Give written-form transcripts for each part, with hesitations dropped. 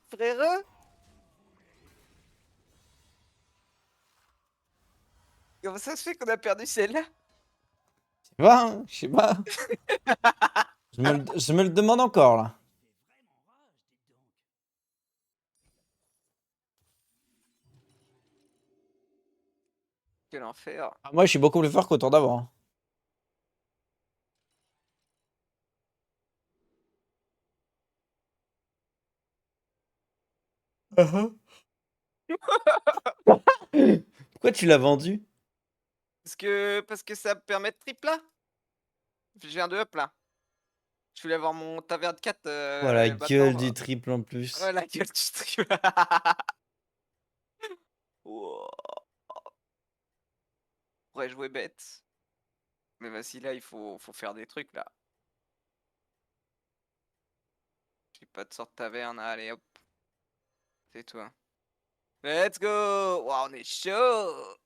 Frérot? Comment ça se fait qu'on a perdu celle-là? Je sais pas, hein, je sais pas. Je me le demande encore, là. Quel enfer. Ah, moi, je suis beaucoup plus fort qu'au tour d'avant, hein. Pourquoi tu l'as vendu? Parce que ça me permet de triple là. J'ai un 2 up là. Je voulais avoir mon taverne 4 Oh, la maintenant. gueule du triple en plus. Ouais, la gueule du triple. Wouah. On pourrait jouer bête. Mais vas-y, là, faut faire des trucs là. J'ai pas de sorte de taverne. Allez, hop. C'est toi. Let's go! Wow, on est chaud!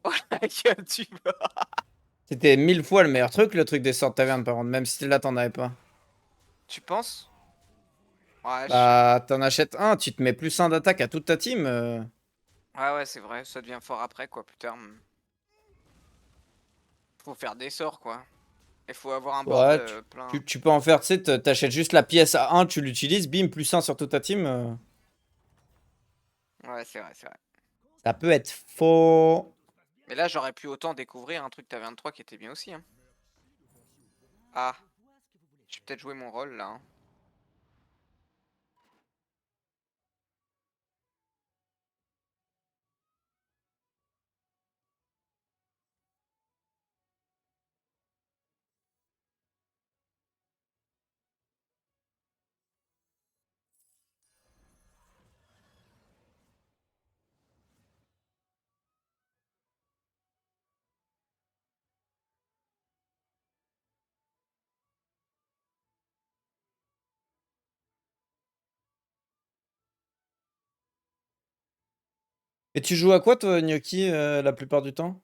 Oh la gueule du mort! C'était 1000 fois le meilleur truc, le truc des sorts de taverne, par contre, même si là, t'en avais pas. Tu penses? Ouais, je sais pas. Bah, t'en achètes un, tu te mets plus un d'attaque à toute ta team. Ouais, ouais, c'est vrai, ça devient fort après, quoi, plus tard. Faut faire des sorts, quoi. Il faut avoir un board Ouais, plein. tu peux en faire, tu sais, t'achètes juste la pièce à un, tu l'utilises, bim, plus un sur toute ta team. Ouais, c'est vrai, c'est vrai. Ça peut être faux. Mais là, j'aurais pu autant découvrir un truc taverne 3 qui était bien aussi, hein. Ah, j'ai peut-être joué mon rôle, là, hein. Et tu joues à quoi, toi, Gnocchi, la plupart du temps?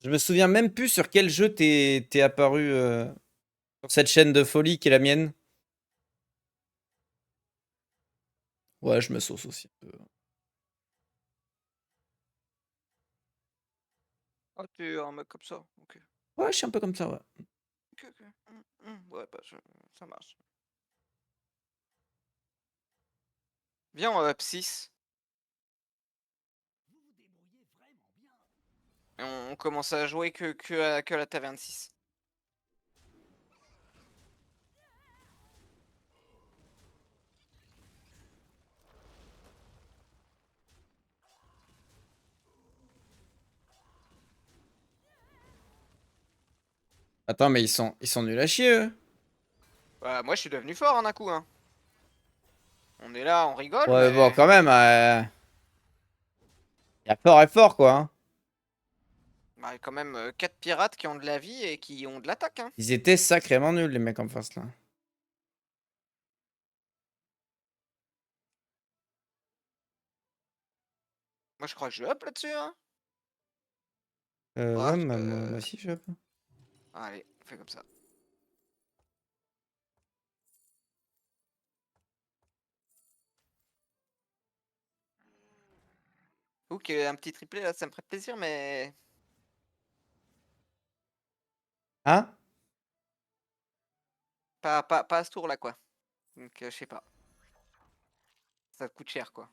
Je me souviens même plus sur quel jeu t'es apparu sur cette chaîne de folie qui est la mienne. Ouais, je me sauce aussi un peu. Ah, t'es un mec comme ça, ok. Ouais, je suis un peu comme ça, ouais. Ok, ok. Ouais, bah, ça marche. Viens en up 6. Et on commence à jouer que à la taverne 6. Attends, mais ils sont nuls à chier, eux. Bah, moi, je suis devenu fort, hein, d'un coup, hein. On est là, on rigole, Ouais, bon, mais... quand même, y a fort et fort, quoi, hein. Bah, quand même 4 pirates qui ont de la vie et qui ont de l'attaque, hein. Ils étaient sacrément nuls, les mecs en face, là. Moi, je crois que je up là-dessus, hein. Ouais, Bref, moi aussi, je sais pas. allez, on fait comme ça. Ok, un petit triplé, là, ça me ferait plaisir, mais... Hein? Pas à ce tour, là, quoi. Donc, je sais pas. Ça coûte cher, quoi.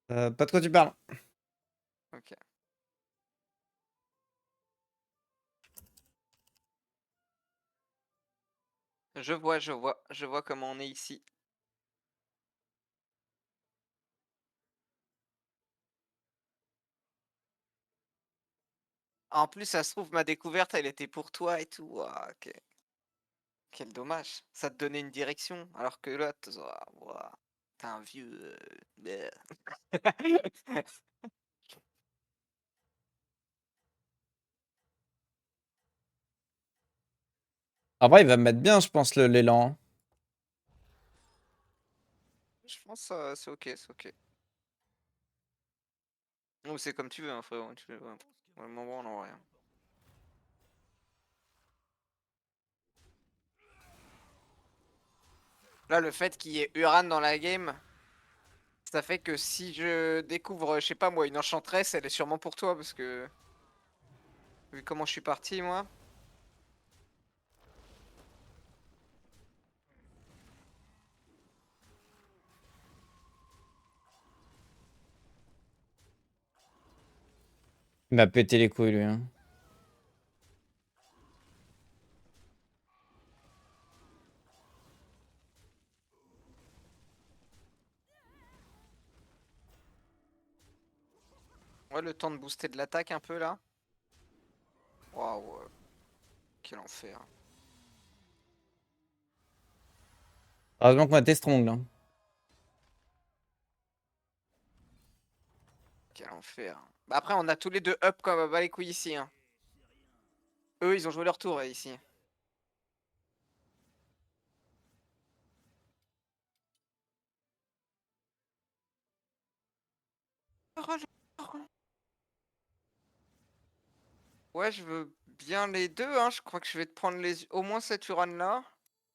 Pas de quoi tu parles. Ok. Je vois comment on est ici. En plus, ça se trouve, ma découverte, elle était pour toi et tout. Ah, ok. Quel dommage. Ça te donnait une direction, alors que là, ouah, t'es un vieux... bleh. En vrai, il va me mettre bien, je pense, l'élan, hein. Je pense c'est ok, c'est ok. Ou c'est comme tu veux, hein, frérot. Tu veux, ouais. Ouais, m'en branle en vrai. Là, le fait qu'il y ait Uran dans la game, ça fait que si je découvre, je sais pas moi, une enchanteresse, elle est sûrement pour toi parce que. Vu comment je suis parti, moi. Il m'a pété les couilles, lui. Hein. Ouais, le temps de booster de l'attaque un peu là. Waouh, quel enfer. Heureusement qu'on était strong, là. Quel enfer. Bah après, on a tous les deux up comme bas les couilles ici. Hein. Eux, ils ont joué leur tour ici. Ouais, je veux bien les deux. Hein. Je crois que je vais te prendre au moins cet Uran là.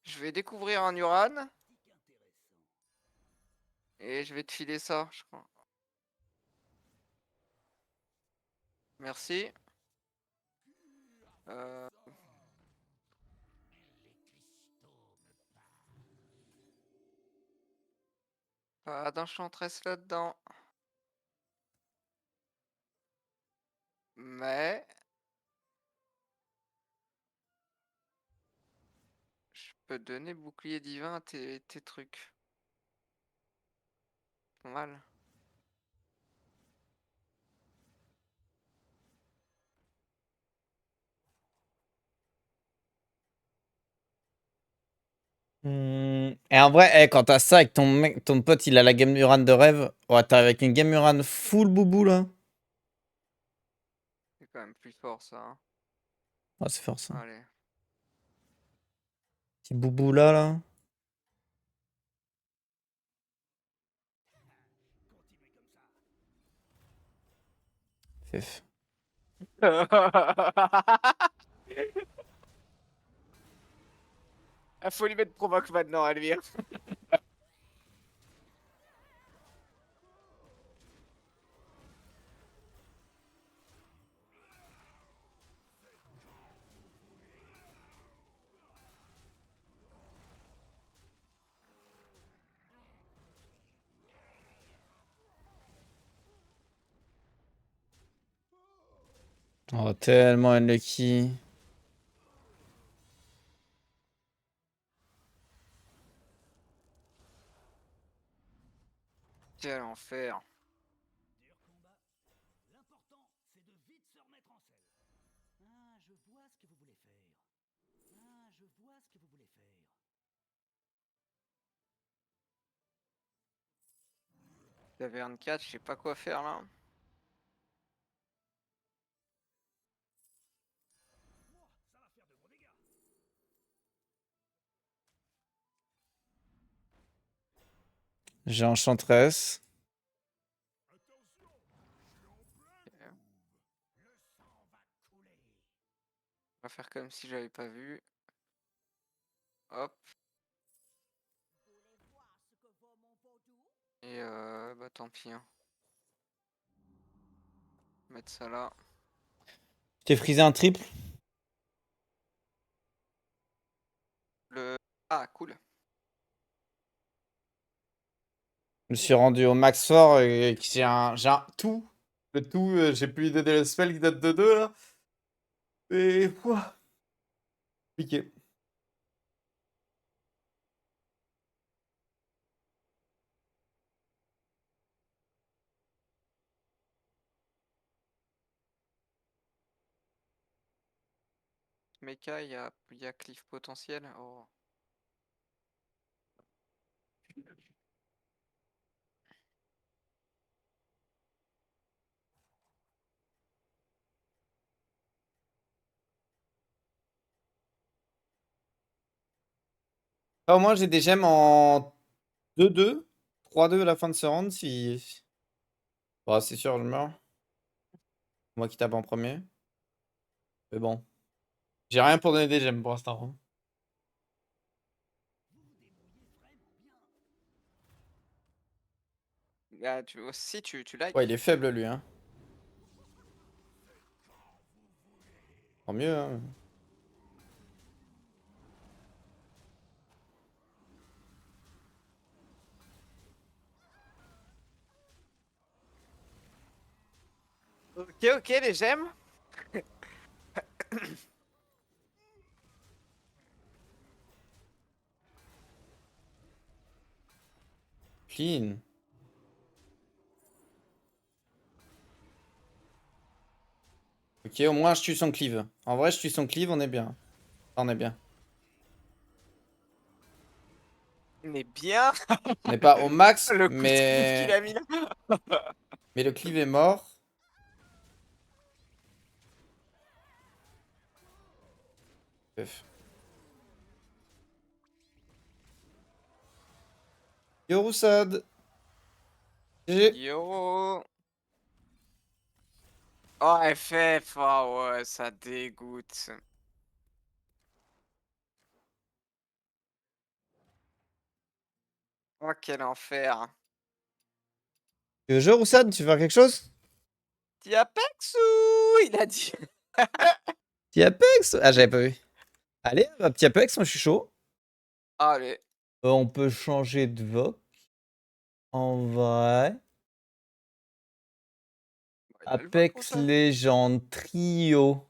Je vais découvrir un Uran. Et je vais te filer ça, je crois. Merci. Euh... Pas d'enchantress là-dedans. Mais... Je peux donner bouclier divin à tes trucs. Pas mal. Et en vrai, quand t'as ça avec ton pote, il a la game Uran de rêve. Ouais, t'arrives avec une game Uran full boubou, là. C'est quand même plus fort ça. Hein. Ah, c'est fort, ça. Allez. Petit boubou, là. Fef. Ah, faut lui mettre provoque maintenant, Alvire. Oh, tellement unlucky. Quel enfer. Taverne 4, je sais pas quoi faire là. J'ai enchantress. On va faire comme si j'avais pas vu. Hop. Et bah tant pis. Hein. Mettre ça là. Je t'ai frisé un triple. Ah, cool. Je me suis rendu au max fort et j'ai un tout. Le tout, j'ai plus de le spell qui date de 2 là. Et ouah, piqué. Mecha, il y a cliff potentiel. Oh. Ah, au moins j'ai des gemmes en 2-2, 3-2 à la fin de ce round si. Bon, c'est sûr, je meurs. Moi qui tape en premier. Mais bon. J'ai rien pour donner des gemmes pour l'instant. Hein. Ah, si tu likes. Ouais, il est faible lui. Hein. Tant mieux. Hein. Ok, ok, les gemmes. Clean. Ok, au moins je tue son cleave. En vrai, je tue son cleave, on est bien. On est bien. On est bien. On n'est pas au max, Le coup de cliff qu'il mais... a mis là. Mais le cleave est mort. Bref. Yo Roussad. GG. Yo. Oh, FF. Oh, ouais, ça dégoûte. Oh, quel enfer. Yo Roussad, tu veux faire quelque chose? Tiapexou, il a dit. Petit Apex? Ah, j'avais pas vu. Allez, un petit Apex, moi je suis chaud. Allez. On peut changer de voc. En vrai. Il a le vote pour Apex ça. Legends Trio.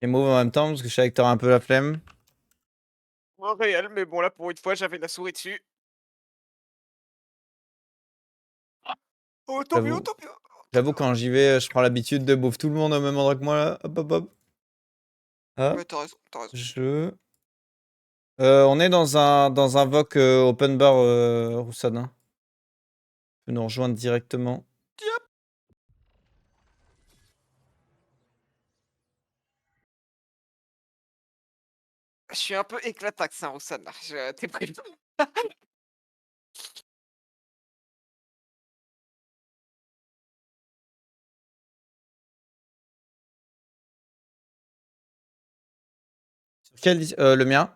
Et move en même temps parce que je savais que t'aurais un peu la flemme. Oh, réel, mais bon, là, pour une fois, j'avais la souris dessus. Oh, tant mieux, J'avoue. tant mieux. J'avoue, quand j'y vais, je prends l'habitude de bouffer tout le monde au même endroit que moi là. Hop hop hop. Ouais, Hop. t'as raison, t'as raison. Je. On est dans un VOC open bar Roussad. Hein. Tu peux nous rejoindre directement. Tiap. Je suis un peu éclataxe, hein, Roussan, là. T'es prêt? Sur quel le mien?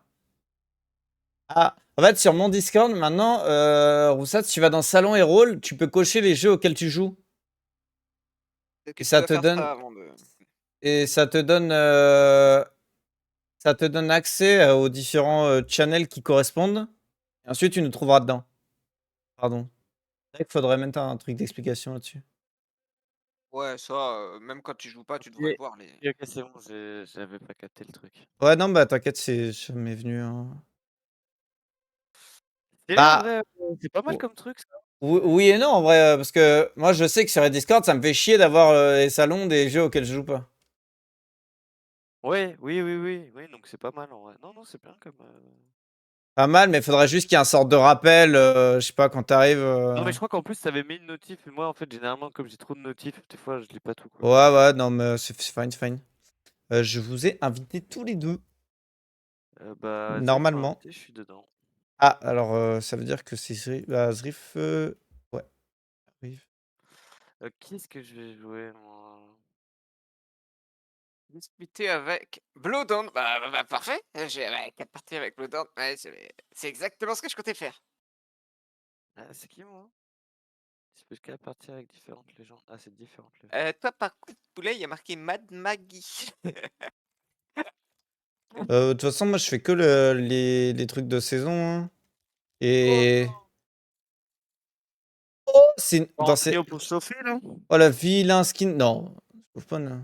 Ah, en fait, sur mon Discord, maintenant, Roussat, si tu vas dans Salon et Rôle, tu peux cocher les jeux auxquels tu joues. Peut-être que Et tu ça dois te faire donne, ça avant de. et ça te donne accès aux différents channels qui correspondent. Et ensuite, tu nous trouveras dedans. Pardon. C'est vrai qu'il faudrait mettre un truc d'explication là-dessus. Ouais, ça, même quand tu joues pas, tu devrais le Ok, voir. Les... ok, c'est bon, j'avais pas capté le truc. Ouais, non, bah t'inquiète, c'est jamais venu. Hein. C'est en Bah, vrai, c'est pas mal oh, comme truc ça. oui et non, en vrai, parce que moi, je sais que sur les Discord, ça me fait chier d'avoir les salons des jeux auxquels je joue pas. Ouais, oui, donc c'est pas mal en vrai. Non, non, c'est bien comme. Pas mal, mais il faudrait juste qu'il y ait un sorte de rappel, je sais pas, quand t'arrives. Non, mais je crois qu'en plus, t'avais mis une notif. Et moi, en fait, généralement, comme j'ai trop de notifs, des fois, je lis pas tout quoi. Ouais, ouais, non, mais c'est fine, c'est fine. Je vous ai invités tous les deux, Bah, Zrif m'a normalement. invité, je suis dedans. Ah, alors ça veut dire que c'est Zrif. Bah, Zrif, ouais. Zrif. Qui est-ce que je vais jouer moi? Discuter avec Blowdown. Bah, parfait. J'ai 4 parties avec Blowdown. Ouais, c'est exactement ce que je comptais faire. Ah, c'est qui moi? Je peux qu'à partir avec différentes légendes. Ah, c'est différentes légendes. Toi, par contre, poulet, il y a marqué Mad Maggie. De toute façon, moi, je fais que les trucs de saison. Hein. Oh Et. non. Oh, c'est. En Dans ces... trio pour chauffer là? Oh, la vilain skin. Non, je trouve pas. Non.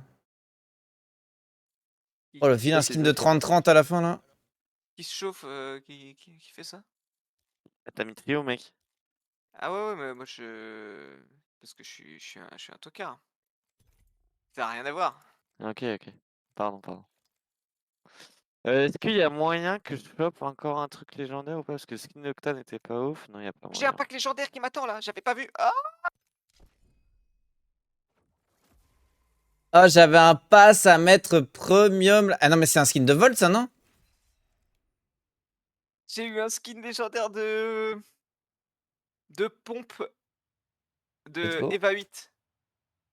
Oh, le vilain Ouais, skin c'est de ça. 30-30 à la fin, là. Qui se chauffe, qui fait ça? Ah, t'as mis trio, mec. Ah ouais, ouais, mais moi je. Parce que je suis un tocard. Ça n'a rien à voir. Ok, ok. Pardon. Est-ce qu'il y a moyen que je chope encore un truc légendaire ou pas? Parce que Skin Nocta n'était pas ouf. Non, il n'y a pas J'ai un moyen. pack légendaire qui m'attend là, j'avais pas vu. Ah, Ah, j'avais un pass à mettre premium. Ah non, mais c'est un skin de Volt, ça, non? J'ai eu un skin légendaire de pompe Let's de go. Eva 8.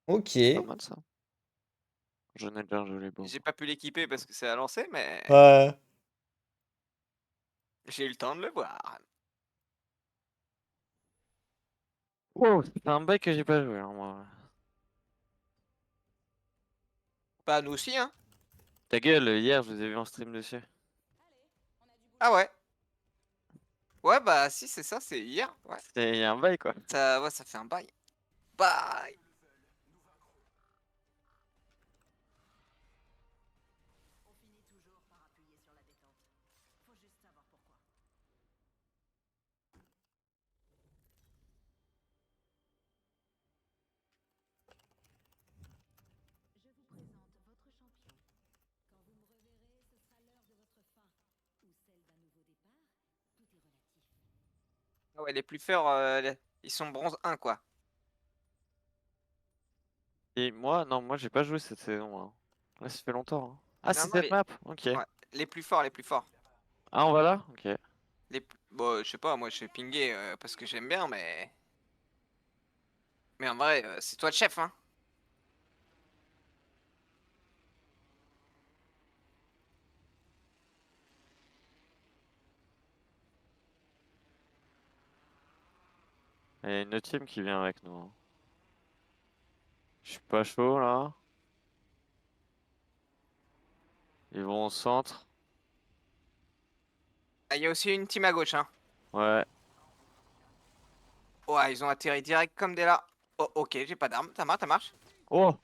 Ok. Pas mal ça. J'en ai bien joué beau. J'ai pas pu l'équiper parce que c'est à lancer, mais Ouais. j'ai eu le temps de le voir. Oh, c'est un bail que j'ai pas joué, hein, moi. Bah nous aussi, hein. Ta gueule, hier, je vous ai vu en stream dessus. Ah ouais. Ouais, bah si, c'est ça, c'est hier. Ouais. C'était il y a un bail, quoi. Ça, ouais, ça fait un bail. Bye. Ah ouais, les plus forts, ils sont bronze 1, quoi. Et moi, non, moi, j'ai pas joué cette saison, hein. Là, ça fait longtemps, hein. Ah, Non, c'est non, cette map? Ok. ouais, les plus forts, les plus forts. Ah, on va là? Ok. Bon, je sais pas, moi je suis pingé parce que j'aime bien, mais... Mais en vrai, c'est toi le chef, hein. Il y a une autre team qui vient avec nous, hein. Je suis pas chaud, là. Ils vont au centre. Ah, il y a aussi une team à gauche, hein. Ouais. Ouais, ils ont atterri direct comme des là. Oh, ok, j'ai pas d'armes, ça marche. Oh!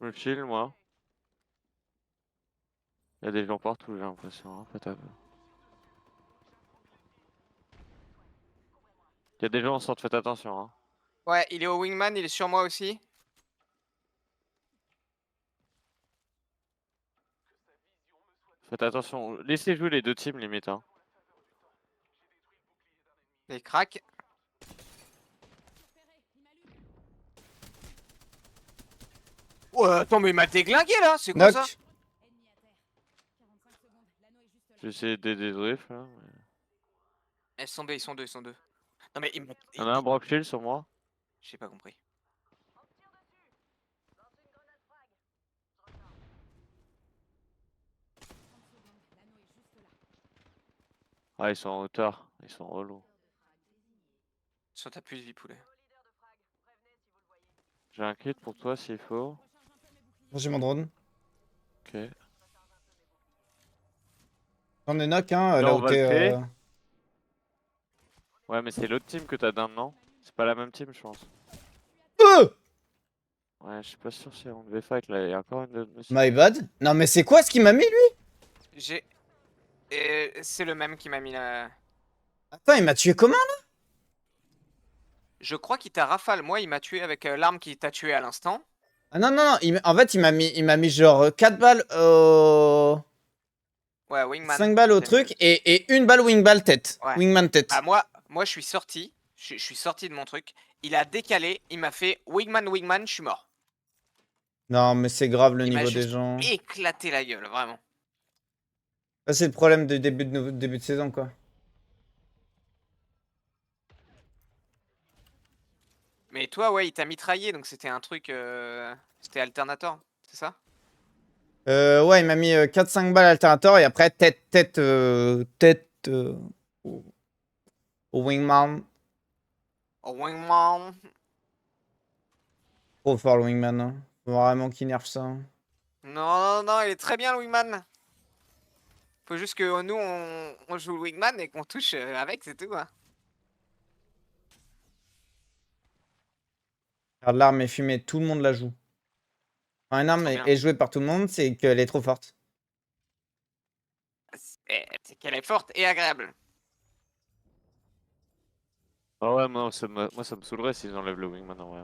Je chill, moi. Il y a des gens partout, j'ai l'impression, hein, peut-être. Il y a des gens au centre, faites attention, hein. Ouais, il est au wingman, il est sur moi aussi. Faites attention. Laissez jouer les deux teams, limite, hein. Les cracks. Ouais, attends, mais il m'a déglingué là, c'est quoi ça? Knock. J'ai essayé d'aider Drift, là. Mais... Ils sont deux, ils sont deux, ils sont deux. Non mais il m'a... Il y en a un Brock Shield sur moi. J'ai pas compris. Ah, ils sont en hauteur. Ils sont relous. Sur ta plus de vie, poulet. J'ai un kit pour toi s'il faut. J'ai mon drone. Ok. J'en ai knock, hein, Là, là on où va t'es. le P. Ouais, mais c'est l'autre team que t'as d'un, non? C'est pas la même team, je pense. Ouais, je suis pas sûr si on devait fight là. Il y a encore une autre mission. My bad. Non, mais c'est quoi ce qu'il m'a mis, lui? J'ai... c'est le même qui m'a mis la... Attends, il m'a tué comment, là? Je crois qu'il t'a rafale. Moi, il m'a tué avec l'arme qui t'a tué à l'instant. Ah non, non, non. En fait, il m'a mis genre 4 balles au. Ouais, wingman. 5 balles au C'est truc et une balle wingman tête. Ouais. Wingman tête. Bah moi je suis sorti. Je suis sorti de mon truc. Il a décalé. Il m'a fait wingman, je suis mort. Non, mais c'est grave le Il m'a niveau des juste gens. éclaté la gueule, vraiment. Ça, c'est le problème du début de saison, quoi. Mais toi, ouais, il t'a mitraillé, donc c'était un truc... C'était Alternator, c'est ça? Ouais, il m'a mis 4-5 balles alternator et après tête au au wingman. Oh, wingman. Trop fort le wingman. Hein. Faut vraiment qu'il nerf ça. Non, non, non, il est très bien le wingman. Faut juste que nous, on joue le wingman et qu'on touche avec, c'est tout. Hein. Regarde, l'arme est fumée, tout le monde la joue. Quand une arme Trop est, bien. est jouée par tout le monde, c'est qu'elle est trop forte. C'est qu'elle est forte et agréable. Ah ouais, moi ça me saoulerait s'ils enlèvent le wingman en vrai.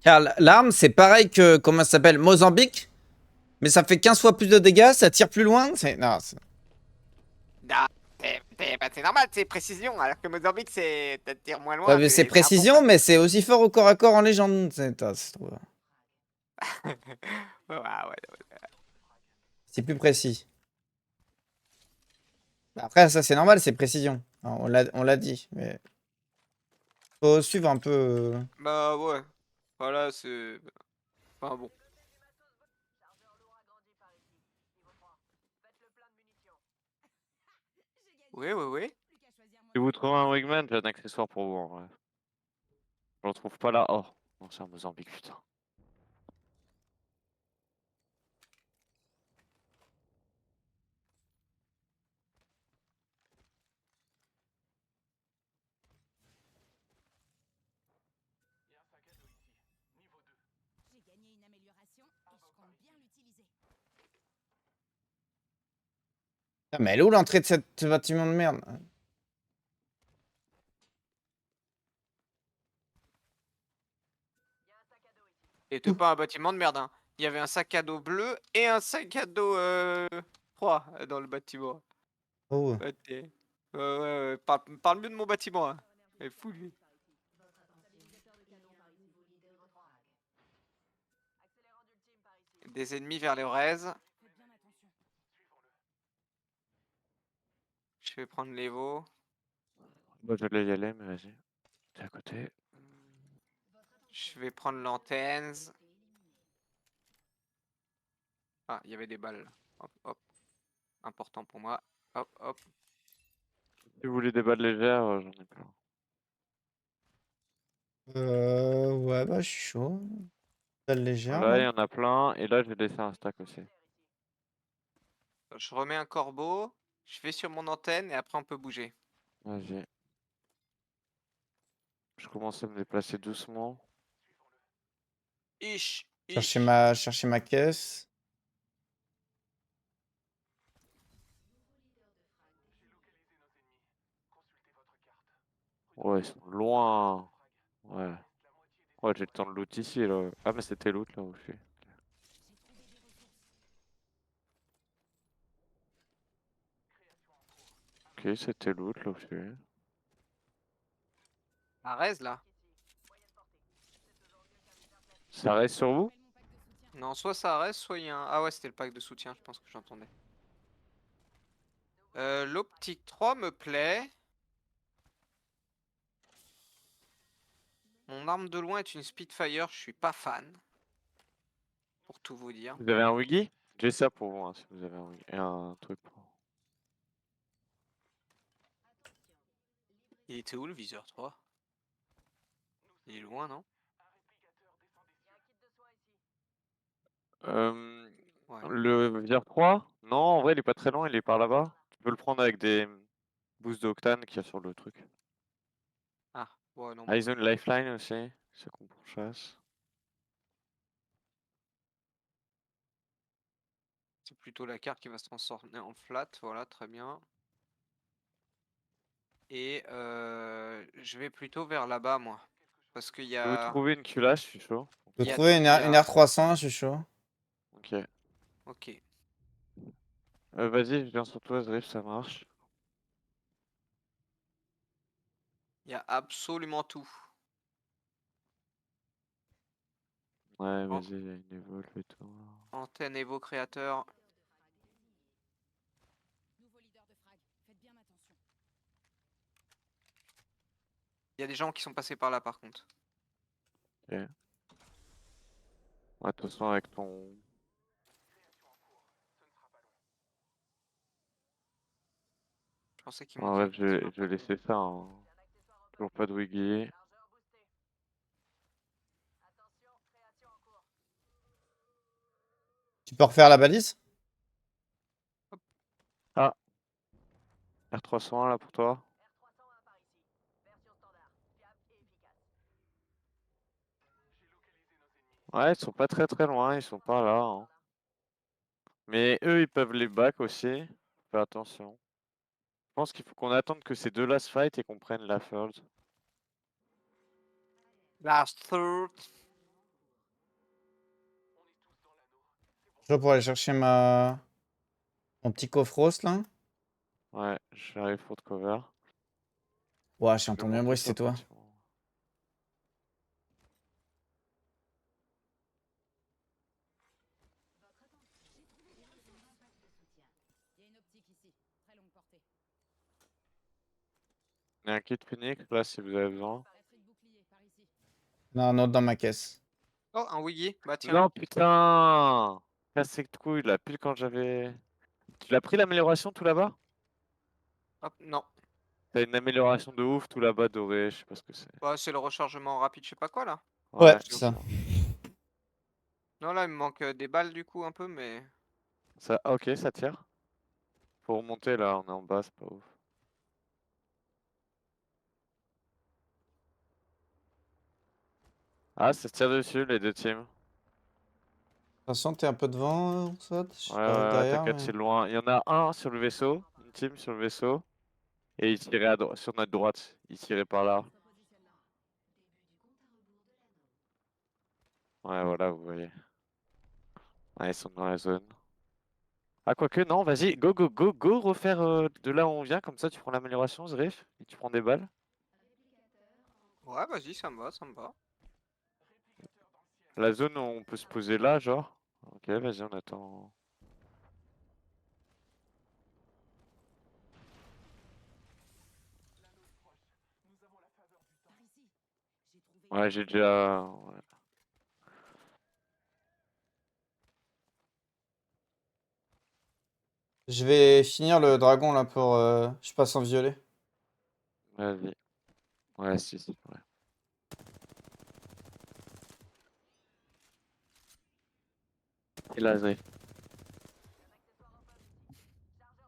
Car l'arme, c'est pareil que, comment ça s'appelle, Mozambique. Mais ça fait 15 fois plus de dégâts, ça tire plus loin. Non, Ah, bah, c'est normal, c'est précision. Alors que Mozambique, c'est peut-être tire moins loin, Ouais, mais c'est c'est un précision, mais c'est aussi fort au corps à corps en légende. C'est trop- bon. Ouais. c'est plus précis. Après, ça, c'est normal, c'est précision. Alors, on l'a dit, mais faut suivre un peu. Bah ouais. Voilà, c'est. Enfin bon. Oui. Si vous trouvez un wingman, j'ai un accessoire pour vous en vrai. Je le trouve pas là. Oh, non, c'est un Mozambique, putain. J'ai gagné une amélioration et je compte bien l'utiliser. Ah, mais elle est où l'entrée de ce bâtiment de merde? C'était pas un bâtiment de merde, hein. Il y avait un sac à dos bleu et un sac à dos froid dans le bâtiment. Oh. Ouais, ouais. Parle mieux de mon bâtiment, hein. Il est fou, lui. Des ennemis vers les Rez. Faites bien attention. Je vais prendre les veaux. Moi, je vais y aller, mais vas-y. C'est à côté. Je vais prendre l'antenne. Ah, il y avait des balles. Hop. Important pour moi. Hop. Si vous voulez des balles légères, j'en ai plein. Ouais, bah, je suis chaud. Belle légère, Là, là. il y en a plein. Et là, je vais laisser un stack aussi. Je remets un corbeau. Je vais sur mon antenne et après on peut bouger. Vas-y. Je commence à me déplacer doucement. Ish. Chercher ma caisse. Ouais, ils sont loin. Ouais. Ouais, j'ai le temps de loot ici, là. Ah, mais c'était loot, là où je suis. Ok, c'était loot, là où je suis. La Rez, là. Ça reste sur vous? Non, soit ça reste, soit il y a un. Ah ouais, c'était le pack de soutien, je pense que j'entendais. L'optique 3 me plaît. Mon arme de loin est une Spitfire, je suis pas fan. Pour tout vous dire. Vous avez un wiggy? J'ai ça pour vous, hein, si vous avez un wiggy. Et un truc pour... Il était où le viseur 3? Il est loin, non? Ouais. Le Viseur 3? Non, en vrai, il est pas très loin, il est par là-bas. Tu peux le prendre avec des boosts d'octane qu'il y a sur le truc. Ah, ouais, non. Ah, ils ont une lifeline aussi, c'est qu'on pourchasse. C'est plutôt la carte qui va se transformer en flat, voilà, très bien. Et je vais plutôt vers là-bas, moi. Parce qu'il y Je vais vous a. trouver une culasse, je suis chaud. Je Il y peux a trouver tout, une, il y une a. R300, je suis chaud. Ok. Ok. Vas-y, je viens sur toi, Zrift, ça marche. Il y a absolument tout. Ouais, Oh. vas-y, il y a une évolve et tout. Antenne Evo créateur. Nouveau leader de frag. Faites bien attention. Il y a des gens qui sont passés par là, par contre. Ok. Ouais, de toute façon, avec ton... Je pensais qu'ils m'ont En dit. vrai, je vais laisser ça, hein. Toujours pas de wiggy. Tu peux refaire la balise? Ah, R301 là pour toi. Ouais, ils sont pas très très loin, ils sont pas là, hein. Mais eux, ils peuvent les back aussi. Fais attention. Je pense qu'il faut qu'on attende que ces deux last fight et qu'on prenne la third. Last third. Je suis chaud pour aller chercher mon petit coffre rose, là. Ouais, j'arrive pour te cover. Ouais, Je vais j'entends bien un monter bruit, sur c'était le toi. bâtiment. Il y a une optique ici. Très longue portée. Il y a un kit Phoenix là si vous avez besoin. Batterie de bouclier, par ici. Non, un autre dans ma caisse. Oh, un Wiggy. Bah tiens. Non putain! Cassé de couille là, pile quand j'avais. Tu l'as pris l'amélioration tout là-bas? Hop, non. T'as une amélioration de ouf tout là-bas doré, je sais pas ce que c'est. Bah, c'est le rechargement rapide, je sais pas quoi là. Ouais, Ouais, c'est c'est ça. ça. Non, là, il me manque des balles du coup, un peu, mais. Ok, ça tire. Faut remonter là, on est en bas, c'est pas ouf. Ah, ça se tire dessus les deux teams. Attention, t'es un peu devant, Orsat. Ouais, J'arrive ouais, derrière, t'inquiète, mais... c'est loin. Il y en a un sur le vaisseau, une team sur le vaisseau, et il tirait sur notre droite. Il tirait par là. Ouais, voilà, vous voyez. Ouais, ils sont dans la zone. Ah, quoique, non, vas-y, go, go, go, go, refaire de là où on vient, comme ça tu prends l'amélioration, Zrif, et tu prends des balles. Ouais, vas-y, ça me va, ça me va. La zone où on peut se poser là, genre. Ok, vas-y, on attend. Par ici. J'ai trouvé Ouais, j'ai déjà. Ouais. Je vais finir le dragon, là, pour... Je passe en violet. Vas-y. Ouais, si, si, ouais. Et là, Zrif.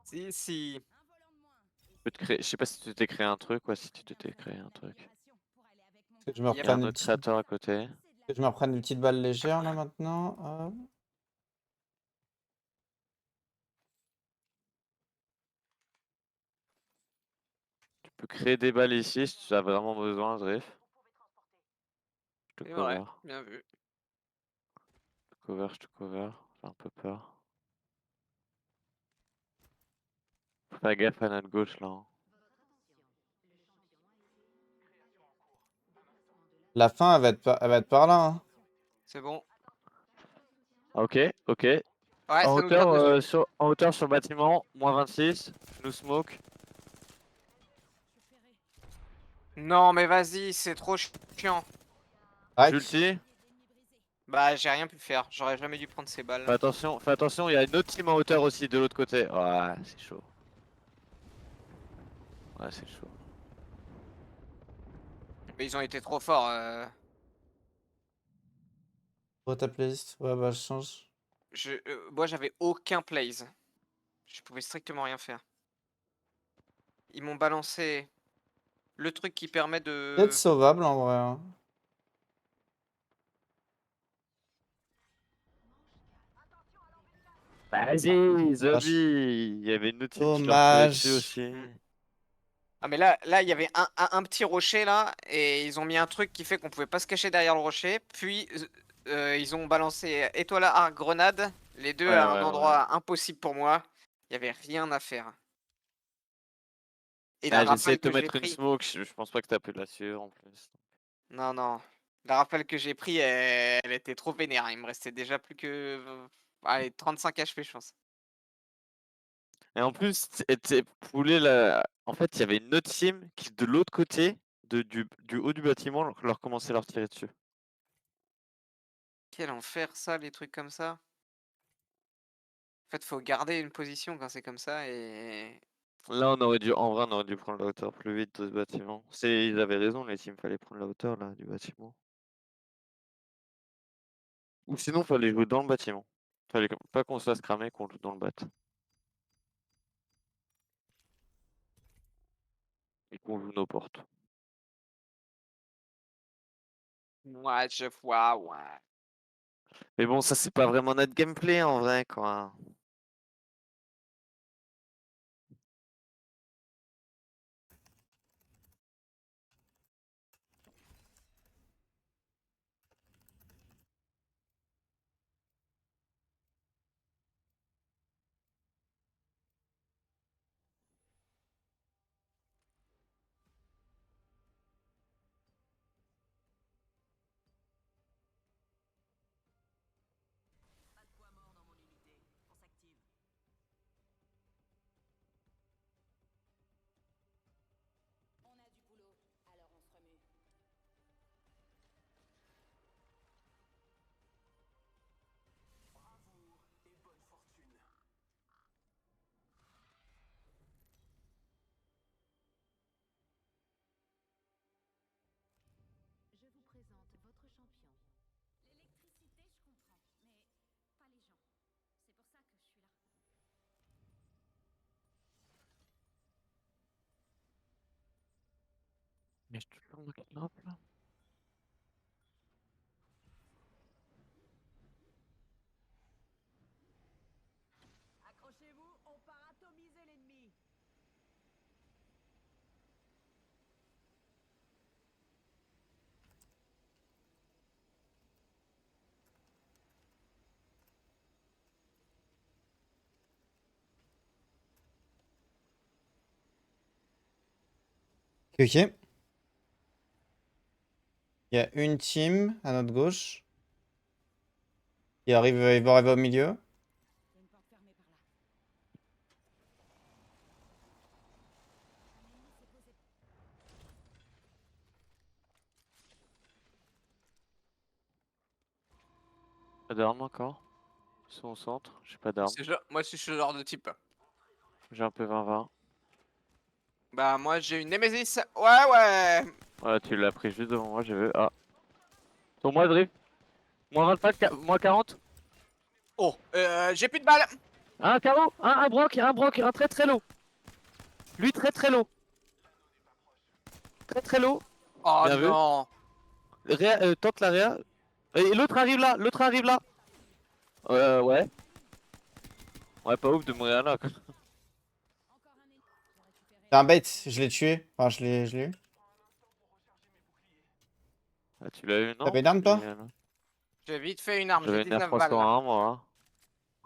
Si, si. un volant de moins. Je peux te créer. Je sais pas si tu t'es créé un truc, ouais, si tu t'es créé un truc. Que je me Yep. Il y a reprenne un une autre petite... créateur à côté. Que je me reprenne une petite balle légère, là, maintenant. Hop. Tu peux créer des balles ici si tu as vraiment besoin, Zrif. Je te C'est vrai, cover. bien vu. Je te cover, je te cover. J'ai un peu peur. Faut faire gaffe à notre gauche là, hein. La fin, elle va être par là, hein. C'est bon. Ok, ok. Ouais, ça nous tire dessus. En hauteur sur le bâtiment, moins 26. Je nous smoke. Non, mais vas-y, c'est trop chiant. Tac. J'ulti. Bah, j'ai rien pu faire. J'aurais jamais dû prendre ces balles. Fais attention, il y a une autre team en hauteur aussi de l'autre côté. Ouais, c'est chaud. Ouais, c'est chaud. Mais ils ont été trop forts. Re ta playlist. Ouais, bah, je change. Moi, j'avais aucun plays. Je pouvais strictement rien faire. Ils m'ont balancé le truc qui permet Peut-être de... sauvable, en vrai, hein. Vas-y, Vache. Zombie. Il y avait une autre team qui leur tirait dessus Dommage. aussi. Ah, mais là, il y avait un petit rocher, là, et ils ont mis un truc qui fait qu'on pouvait pas se cacher derrière le rocher. Puis, ils ont balancé étoile à arc, grenade, les deux Ouais, à un ouais, ouais. endroit impossible pour moi. Il y avait rien à faire. Et la Ah, j'ai essayé rafale de te que j'ai mettre une pris... smoke. Je pense pas que t'as pu la suivre en plus. Non, non. La rafale que j'ai pris, elle était trop vénère. Il me restait déjà plus que... allez, 35 HP, je pense. Et en plus, poulet là. En fait, il y avait une autre team qui, de l'autre côté, du haut du bâtiment, leur commençait à leur tirer dessus. Quel enfer, ça, les trucs comme ça. En fait, faut garder une position quand c'est comme ça et... Là, on aurait dû, en vrai, on aurait dû prendre la hauteur plus vite de ce bâtiment. Ils avaient raison, les teams, fallait prendre la hauteur là du bâtiment. Ou sinon, fallait jouer dans le bâtiment. Fallait pas qu'on se fasse cramer, qu'on joue dans le bat. Et qu'on joue nos portes. Ouais, je vois, ouais. Mais bon, ça, c'est pas vraiment notre gameplay en vrai, quoi. Mais je te le montre, hop, là. Accrochez-vous, on part atomiser l'ennemi. Ok. Il y a une team à notre gauche. Ils vont arriver au milieu. Il y a une porte fermée par là. Un ennemi s'est posé. Pas d'armes encore. Ils sont au centre. J'ai pas d'armes. Moi, je suis ce genre de type. J'ai un peu 20-20. Bah, moi, j'ai une Nemesis. Ouais, ouais. Ouais, tu l'as pris juste devant moi, j'ai vu. Ah. Sur moi, drift. Moins 25, moins 40. Oh, j'ai plus de balles. Un carreau, un broc, un très très low. Lui très très low. Très très low. Oh Bien vu. non. Tente la réa. Et l'autre arrive là, l'autre arrive là. Ouais. Ouais, pas ouf de mourir là, quoi. Encore un ennemi. J'ai récupéré. C'est un bait, je l'ai tué. Enfin, je l'ai eu. Ah, tu l'as eu, non? T'avais une arme, toi? J'ai vite fait une arme, j'ai J'avais une 19 balles. Là. R301, moi.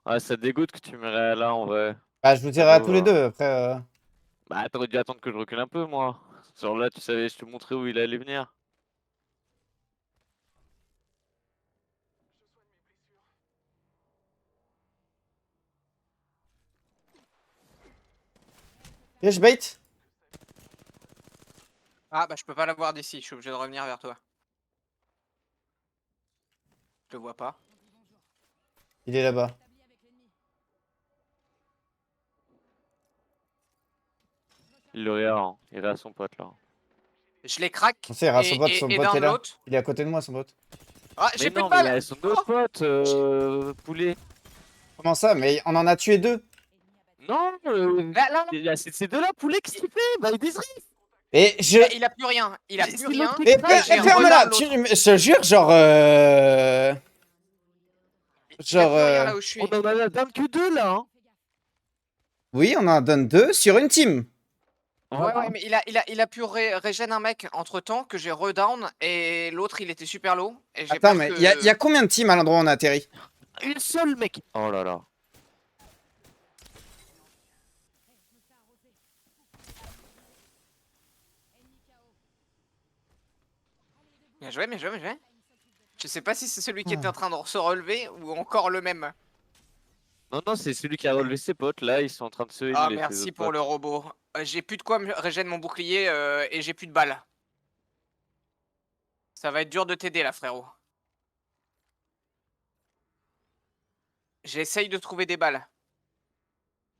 Ouais, ça dégoûte que tu m'irais là en vrai. Bah, je vous tirerai à tous les J'avoue, deux. Après, Bah, t'aurais dû attendre que je recule un peu, moi. Genre là, tu savais, je te montrais où il allait venir. Et je bait. Ah, bah, je peux pas l'avoir d'ici, je suis obligé de revenir vers toi. Je le vois pas. On dit bonjour. Il est là-bas. Établi avec l'ennemi. Il le réa, hein. Il réa son pote là. Je les craque. On sait, son pote Et est dans là. l'autre. Il est à côté de moi, son pote. Ah, Mais j'ai plus non, de mais il balles. a son autre Oh, pote, poulet. Comment ça? Mais on en a tué deux. Ennemi abattu. Non, là. il y a ces deux-là, poulet, qu'est-ce qu'il fait? Bah, il déserre. Et je. Il a plus rien. Il a C'est plus l'autre rien. qui Et craque. j'ai un ferme-la! renard, l'autre. Je te jure, genre. Il a Genre. plus rien là où je suis. On en a dame que deux là, hein. Oui, on en donne deux sur une team. Ouais, ouais, mais il a pu régène un mec entre temps que j'ai redown et l'autre il était super low. Et j'ai Attends, peur mais que. il y a combien de teams à l'endroit où on a atterri? Une seule, mec. Oh là là. Je me fais arroser. Ennemi KO. Allez, debout. Bien joué, bien joué, bien joué. Time s'occupe de Je sais pas si c'est celui qui était Ah. en train de se relever ou encore le même. Non, non, c'est celui qui a relevé ses potes. Là, ils sont en train de se healer, Ah, ses merci autres pour potes. le robot. J'ai plus de quoi me régène mon bouclier et j'ai plus de balles. Ça va être dur de t'aider là, frérot. J'essaye de trouver des balles.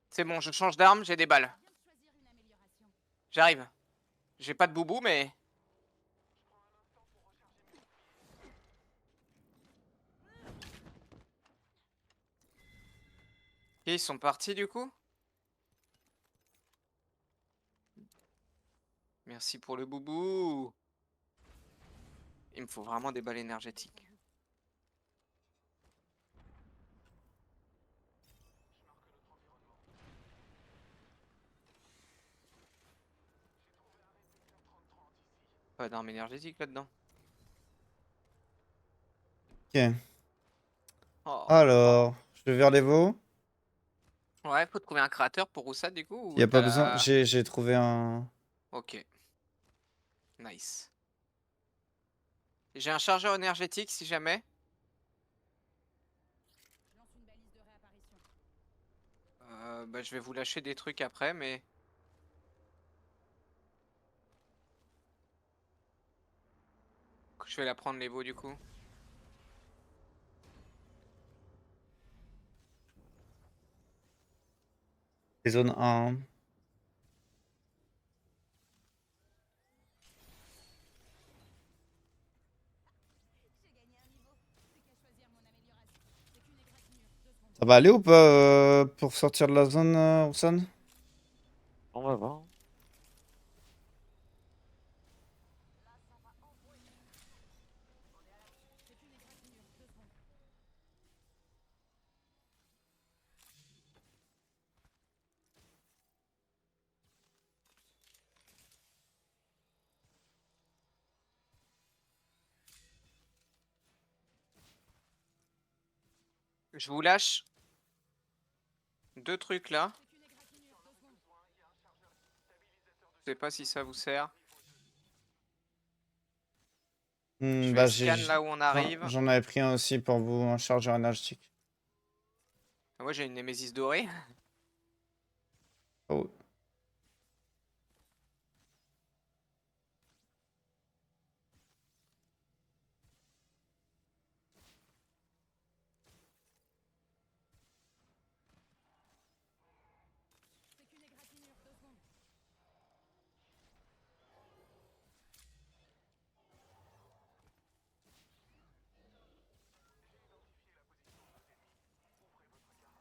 C'est bon, je change d'arme, j'ai des balles. viens de choisir une amélioration. J'arrive. J'ai pas de boubou, mais. Ok, ils sont partis du coup. Merci pour le boubou. Il me faut vraiment des balles énergétiques. Pas d'armes énergétiques là-dedans. Ok. Oh. Alors, je vais vers les veaux. Ouais, faut trouver un créateur pour Roussat du coup. Il y a Ou pas t'as besoin. la- J'ai trouvé un. Ok. Nice. J'ai un chargeur énergétique si jamais. Je lance une balise de réapparition. Bah, je vais vous lâcher des trucs après, mais. Je vais la prendre les veaux du coup. Les zones 1. J'ai gagné un niveau. Plus qu'à choisir mon amélioration. C'est qu'une égratignure. 2 secondes. Ça va aller ou pas pour sortir de la zone, Roussan? On va voir. Je vous lâche 2 trucs là. C'est qu'une égratignure, 2 secondes. Je sais pas si ça vous sert. Hmm, Je bah, vais scan là où on arrive. j'en avais pris un aussi pour vous, un chargeur énergétique. Moi j'ai une Némésis dorée. Oh. C'est qu'une égratignure, 2 secondes.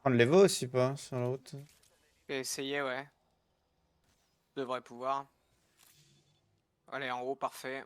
Prendre les veaux aussi, pas, sur la route. J'ai essayé, ouais. Devrait pouvoir. Allez, en haut, parfait.